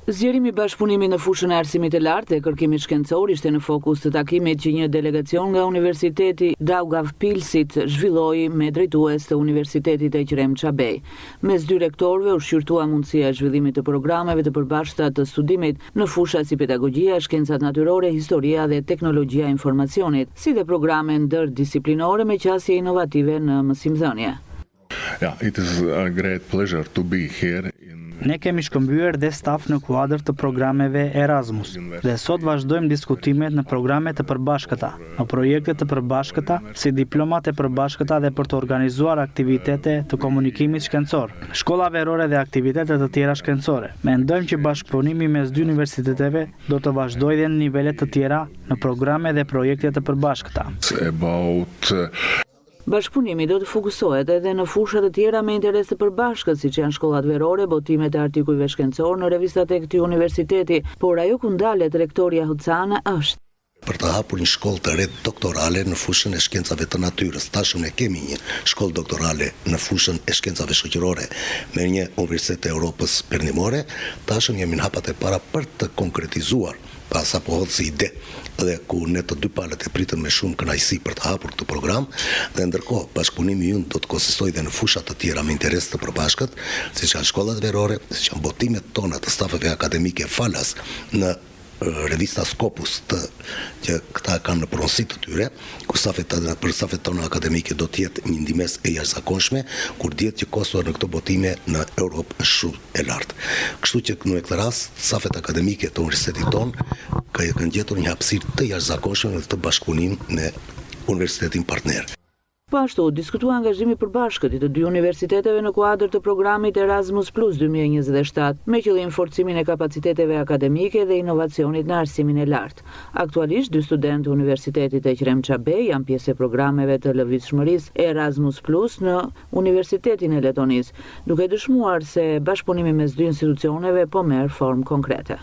Zgjerimi i bashkëpunimit në fushën e arsimit të lartë dhe kërkimit shkencor ishte në fokus të takimit që një delegacion nga Universiteti Daugavpilsit zhvilloi me drejtues të Universitetit Ekrem Çabej. Mes dy rektorëve u shqyrtua mundësia e zhvillimit të programeve të përbashkëta të studimit në fusha si pedagogjia, shkencat natyrore, historia dhe teknologjia e informacionit, si dhe programe ndërdisiplinore me qasje inovative në mësimdhënie. Yeah, it is a great pleasure to be here. Ne kemi shkëmbyer dhe staf në kuadër të programeve Erasmus dhe sot vazhdojmë diskutimet në programe të përbashkëta, në projekte të përbashkëta, si diplomat e përbashkëta dhe për të organizuar aktivitete të komunikimit shkencor, shkolla verore dhe aktivitete të tjera shkencore. Mendojmë që bashkëpunimi mes dy universiteteve do të vazhdojë dhe në nivele të tjera në programe dhe projekte të përbashkëta. Bashkëpunimi do të fokusohet edhe në fusha të tjera me interes të përbashkët, siç janë shkollat verore, botimet e artikujve shkencor në revistat e këtij universiteti, por ajo ku ndalet rektoria Hucana është për të hapur një shkollë të re doktorale në fushën e shkencave të natyrës. Tashmë ne kemi një shkollë doktorale në fushën e shkencave shoqërore me një Universitet e Europës Perëndimore. Tashmë jemi në hapat e para për të konkretizuar pas apo hodhë si ide dhe ku ne të dy palët e pritën me shumë kënaqësi për të hapur këtë program dhe ndërkohë bashkëpunimi ynë do të konsistojë dhe në fusha të tjera me interes të përbashkët, siç janë shkollat verore, siç janë botimet tona të stafeve akademike falas në revista Scopus që këta kanë në pronësi të tyre, ku për stafet tona akademike do të jetë një ndihmës e jashtëzakonshme, kur dihet që kosto në këto botime në Europë është shumë e lartë. Kështu që në këtë rast, stafet akademike të universitetit tonë kanë gjetur një hapësirë të jashtëzakonshme në këtë bashkëpunim me universitetin partner. Po ashtu, diskutua angazhimi përbashkët i të dy universiteteve në kuadër të programit Erasmus Plus 2027, me qëllim forcimin e kapaciteteve akademike dhe inovacionit në arsimin e lartë. Aktualisht, dy studentë të Universitetit Ekrem Çabej janë pjesë e programeve të lëvizshmërisë Erasmus Plus në Universitetin e Letonisë, duke dëshmuar se bashkëpunimi mes dy institucioneve po merr formë konkrete.